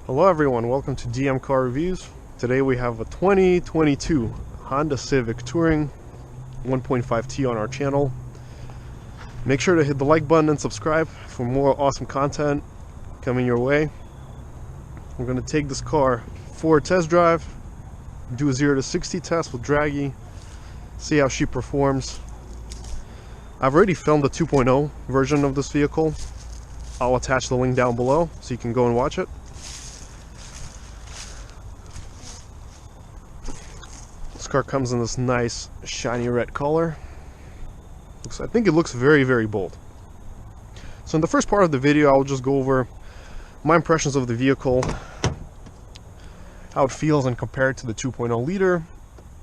Hello everyone, welcome to DM Car Reviews. Today we have a 2022 Honda Civic Touring 1.5T on our channel. Make sure to hit the like button and subscribe for more awesome content coming your way. We're going to take this car for a test drive, do a 0 to 60 test with Draggy, see how she performs. I've already filmed the 2.0 version of this vehicle. I'll attach the link down below so you can go and watch it. This car comes in this nice shiny red color. I think it looks very, very bold. So in the first part of the video, I'll just go over my impressions of the vehicle, how it feels and compare it to the 2.0 liter.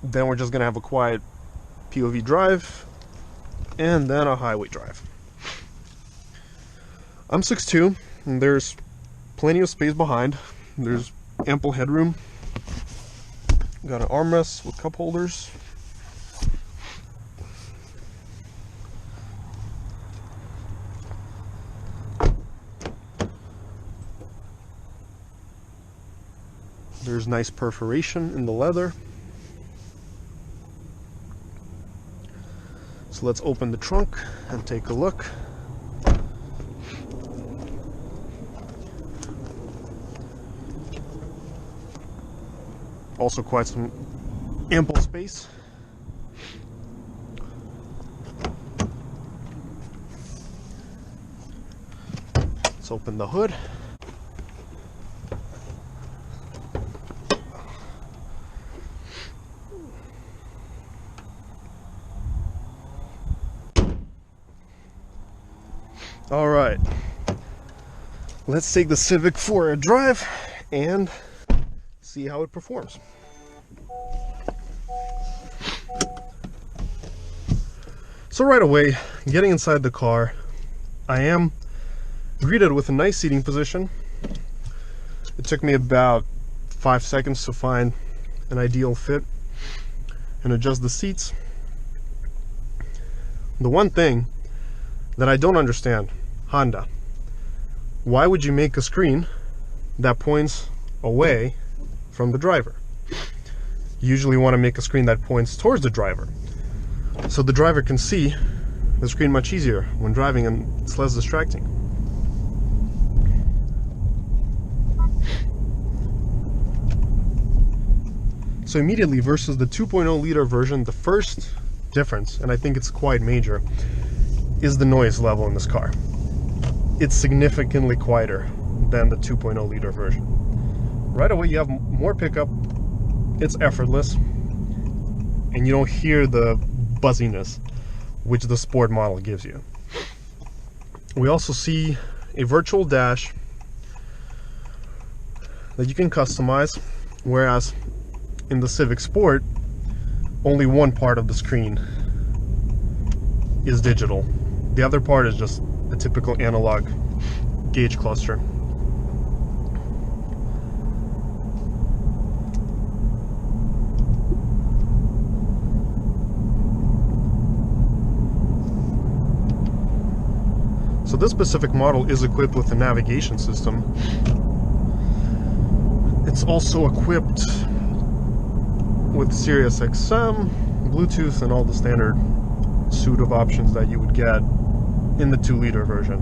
Then we're just gonna have a quiet POV drive and then a highway drive. I'm 6'2", and there's plenty of space behind. There's ample headroom. Got an armrest with cup holders. There's nice perforation in the leather. So let's open the trunk and take a look. Also quite some ample space. Let's open the hood. All right, let's take the Civic for a drive and see how it performs. So right away, getting inside the car, I am greeted with a nice seating position. It took me about 5 seconds to find an ideal fit and adjust the seats. The one thing that I don't understand, Honda, why would you make a screen that points away from the driver? You usually want to make a screen that points towards the driver, so the driver can see the screen much easier when driving and it's less distracting. So immediately versus the 2.0 liter version, the first difference, and I think it's quite major, is the noise level in this car. It's significantly quieter than the 2.0 liter version. Right away you have more pickup, it's effortless, and you don't hear the buzziness which the sport model gives you. We also see a virtual dash that you can customize, whereas in the Civic Sport only one part of the screen is digital. The other part is just a typical analog gauge cluster. So this specific model is equipped with a navigation system. It's also equipped with Sirius XM, Bluetooth, and all the standard suite of options that you would get in the 2 liter version.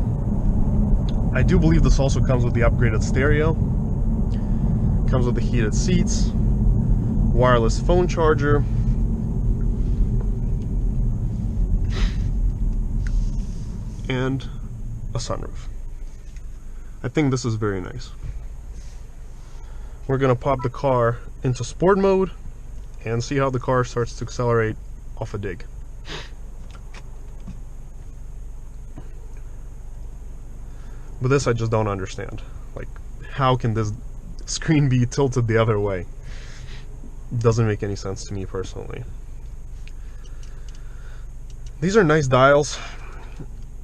I do believe this also comes with the upgraded stereo, comes with the heated seats, wireless phone charger, and a sunroof. I think this is very nice. We're gonna pop the car into sport mode and see how the car starts to accelerate off a dig. But this I just don't understand. Like, how can this screen be tilted the other way? It doesn't make any sense to me personally. These are nice dials.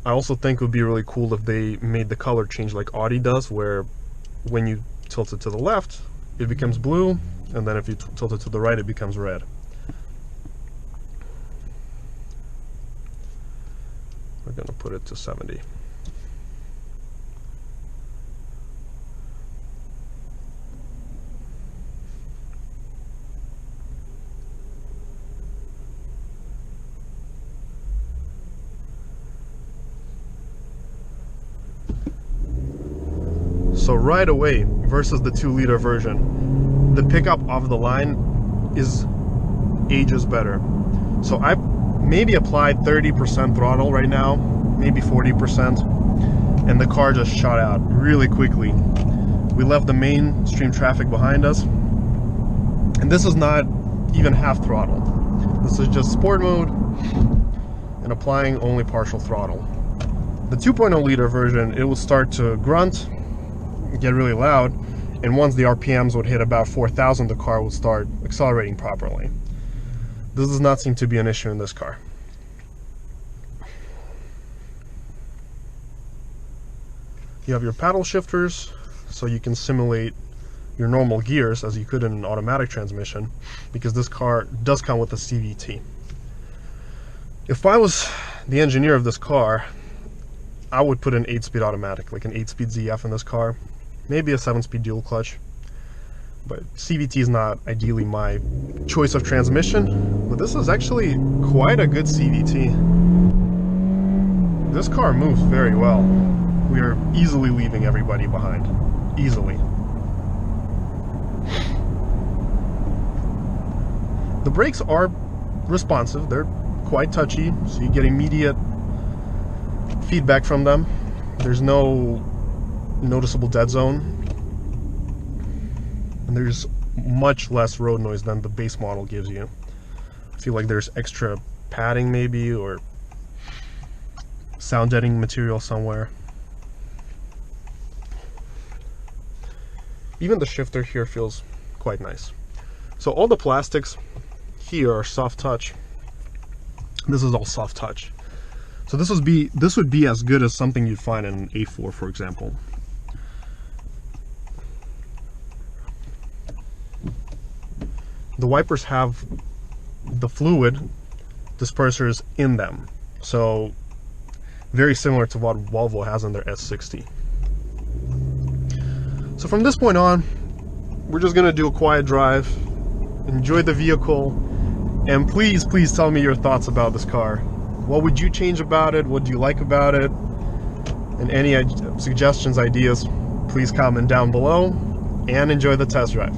I also think it would be really cool if they made the color change like Audi does, where when you tilt it to the left, it becomes blue, and then if you tilt it to the right, it becomes red. We're gonna put it to 70. So right away, versus the 2-liter version, the pickup off the line is ages better. So I maybe applied 30% throttle right now, maybe 40%, and the car just shot out really quickly. We left the mainstream traffic behind us, and this is not even half throttle. This is just sport mode and applying only partial throttle. The 2.0 liter version, it would start to grunt, get really loud, and once the RPMs would hit about 4,000, the car would start accelerating properly. This does not seem to be an issue in this car. You have your paddle shifters, so you can simulate your normal gears as you could in an automatic transmission, because this car does come with a CVT. If I was the engineer of this car, I would put an 8-speed automatic, like an 8-speed ZF in this car, maybe a 7-speed dual clutch. But CVT is not ideally my choice of transmission, but this is actually quite a good CVT. This car moves very well. We are easily leaving everybody behind. Easily. The brakes are responsive. They're quite touchy, so you get immediate feedback from them. There's no noticeable dead zone, and there's much less road noise than the base model gives you. I feel like there's extra padding maybe, or sound deadening material somewhere. Even the shifter here feels quite nice. So all the plastics here are soft touch. This is all soft touch. So this would be as good as something you'd find in an A4, for example. The wipers have the fluid dispersers in them, so very similar to what Volvo has in their S60. So from this point on, we're just gonna do a quiet drive, enjoy the vehicle, and please tell me your thoughts about this car. What would you change about it? What do you like about it? And any suggestions, ideas, please comment down below, and enjoy the test drive.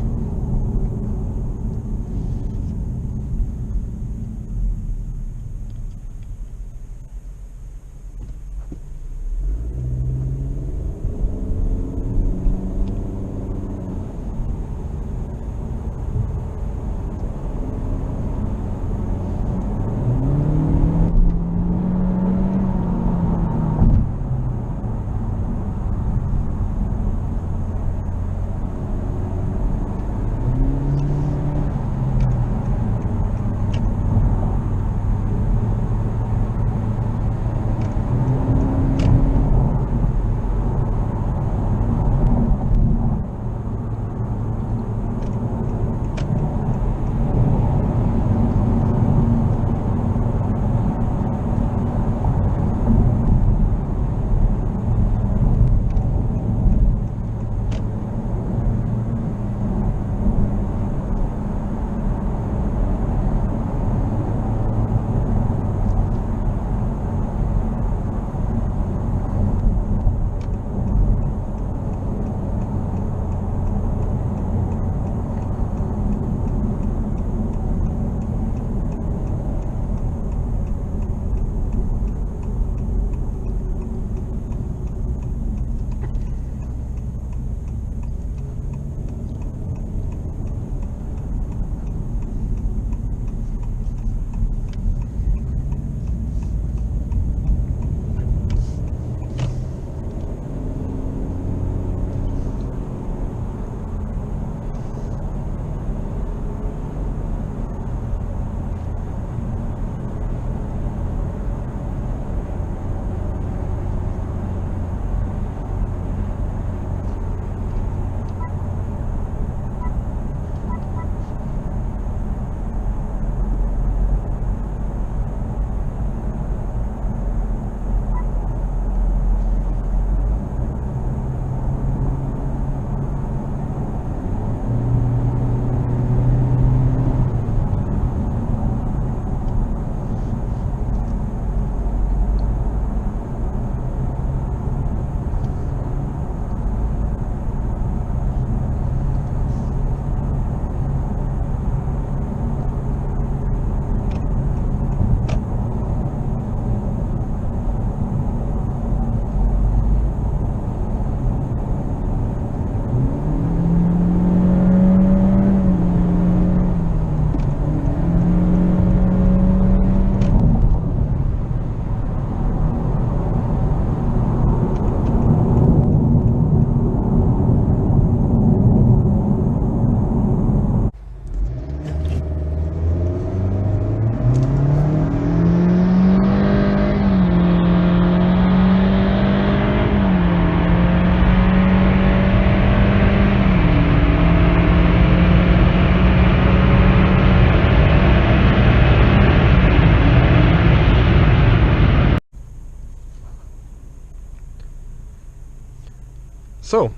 So,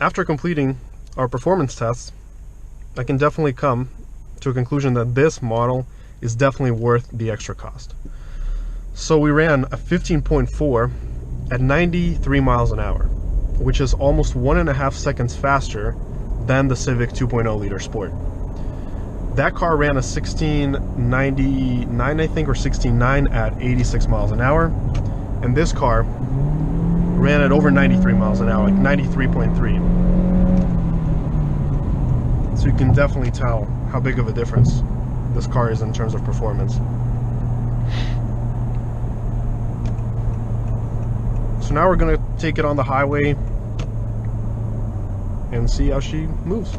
after completing our performance tests, I can definitely come to a conclusion that this model is definitely worth the extra cost. So we ran a 15.4 at 93 miles an hour, which is almost 1.5 seconds faster than the Civic 2.0 liter Sport. That car ran a 1699, I think, or 16.9 at 86 miles an hour, and this car ran at over 93 miles an hour, like 93.3. So you can definitely tell how big of a difference this car is in terms of performance. So now we're going to take it on the highway and see how she moves.